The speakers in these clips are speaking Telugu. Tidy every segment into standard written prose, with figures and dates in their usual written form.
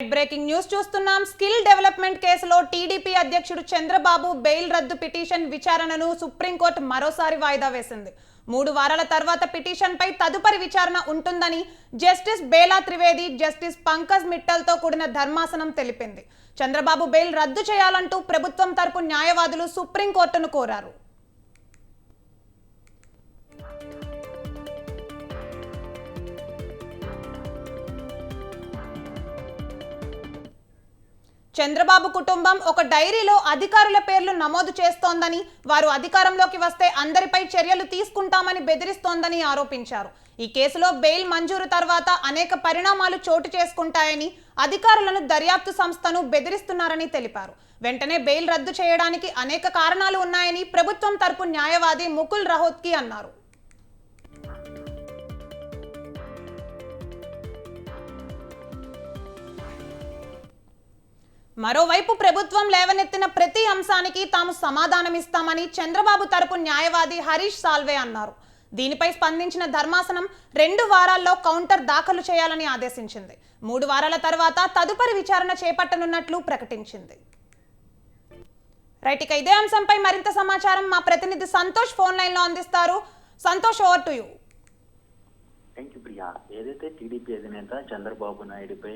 బ్రేకింగ్ న్యూస్ చూస్తున్నాం. స్కిల్ డెవలప్మెంట్ కేసులో టీడీపీ అధ్యక్షుడు చంద్రబాబు బెయిల్ రద్దు పిటిషన్ విచారణను సుప్రీంకోర్టు మరోసారి వాయిదా వేసింది. 3 వారాల తర్వాత పిటిషన్పై తదుపరి విచారణ ఉంటుందని జస్టిస్ బేలా త్రివేది, జస్టిస్ పంకజ్ మిట్టల్తో కూడిన ధర్మాసనం తెలిపింది. చంద్రబాబు బెయిల్ రద్దు చేయాలంటూ ప్రభుత్వం తరపు న్యాయవాదులు సుప్రీంకోర్టును కోరారు. చంద్రబాబు కుటుంబం ఒక డైరీలో అధికారుల పేర్లు నమోదు చేస్తోందని, వారు అధికారంలోకి వస్తే అందరిపై చర్యలు తీసుకుంటామని బెదిరిస్తోందని ఆరోపించారు. ఈ కేసులో బెయిల్ మంజూరు తర్వాత అనేక పరిణామాలు చోటు చేసుకుంటాయని, అధికారులను దర్యాప్తు సంస్థను బెదిరిస్తున్నారని తెలిపారు. వెంటనే బెయిల్ రద్దు చేయడానికి అనేక కారణాలు ఉన్నాయని ప్రభుత్వం తరపు న్యాయవాది ముకుల్ రహోత్కి అన్నారు. మరోవైపు ప్రభుత్వం లేవనెత్తిన ప్రతి అంశానికి తాము సమాధానమిస్తామని చంద్రబాబు తరపు న్యాయవాది హరీష్ సాల్వే అన్నారు. దీనిపై స్పందించిన ధర్మాసనం 2 వారాల్లో కౌంటర్ దాఖలు చేయాలని ఆదేశించింది. 3 వారాల తర్వాత తదుపరి విచారణ చేపట్టనున్నట్లు ప్రకటించింది. రైట్, ఇక ఇదే అంశంపై మరింత సమాచారం మా ప్రతినిధి సంతోష్ ఫోన్ లైన్ లో అందిస్తారు. Santosh, over to you. Thank you Priya. ఏదైతే టీడీపీ అధినేత చంద్రబాబు నాయుడుపై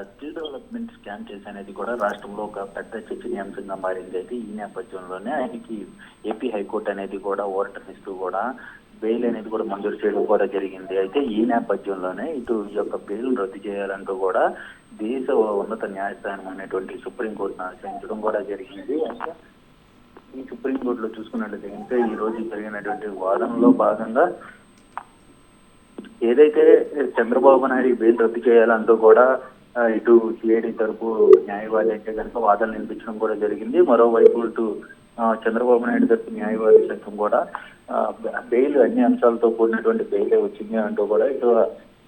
స్కిల్ డెవలప్మెంట్ స్కామ్ కేసు అనేది కూడా రాష్ట్రంలో ఒక పెద్ద చర్చనీయాంశంగా మారింది. అయితే ఈ నేపథ్యంలోనే ఆయనకి ఏపీ హైకోర్టు అనేది కూడా ఓరటనిస్తూ కూడా బెయిల్ అనేది కూడా మంజూరు చేయడం కూడా జరిగింది. అయితే ఈ నేపథ్యంలోనే ఇటు ఈ యొక్క బెయిల్ రద్దు చేయాలంటూ కూడా దేశ ఉన్నత న్యాయస్థానం అనేటువంటి సుప్రీంకోర్టును ఆశ్రయించడం కూడా జరిగింది. అయితే ఈ సుప్రీంకోర్టులో చూసుకున్నట్లయితే ఈ రోజు జరిగినటువంటి వాదనలో భాగంగా ఏదైతే చంద్రబాబు నాయుడు బెయిల్ రద్దు చేయాలంటూ కూడా ఇటు సిఐడి తరపు న్యాయవాది అయితే కనుక వాదనలు వినిపించడం కూడా జరిగింది. మరోవైపు ఇటు చంద్రబాబు నాయుడు తరపు న్యాయవాది సైతం కూడా బెయిల్ అన్ని అంశాలతో కూడినటువంటి బెయిలే వచ్చింది అంటూ కూడా ఇటు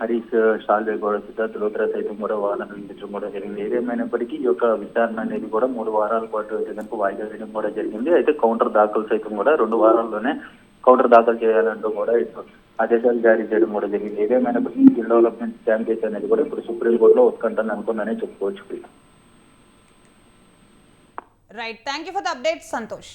హరీష్ సాల్వే కూడా, సిద్ధార్థ లోత్రా సైతం కూడా వాదనలు వినిపించడం కూడా జరిగింది. ఏదేమైనప్పటికీ ఈ యొక్క విచారణ అనేది కూడా 3 వారాల పాటు కనుక వాయిదా వేయడం కూడా జరిగింది. అయితే కౌంటర్ దాఖలు సైతం కూడా 2 వారాల్లోనే కౌంటర్ దాఖలు చేయాలంటూ కూడా ఇటు ఆదేశాలు జారీ చేయడం కూడా జరిగింది. ఏదేమైనప్పటికీ స్కిల్ డెవలప్మెంట్ స్కామ్ కేసు అనేది కూడా ఇప్పుడు సుప్రీంకోర్టులో ఉత్కంఠను అనుకుందనే చెప్పుకోవచ్చు. Right, thank you for the update Santosh.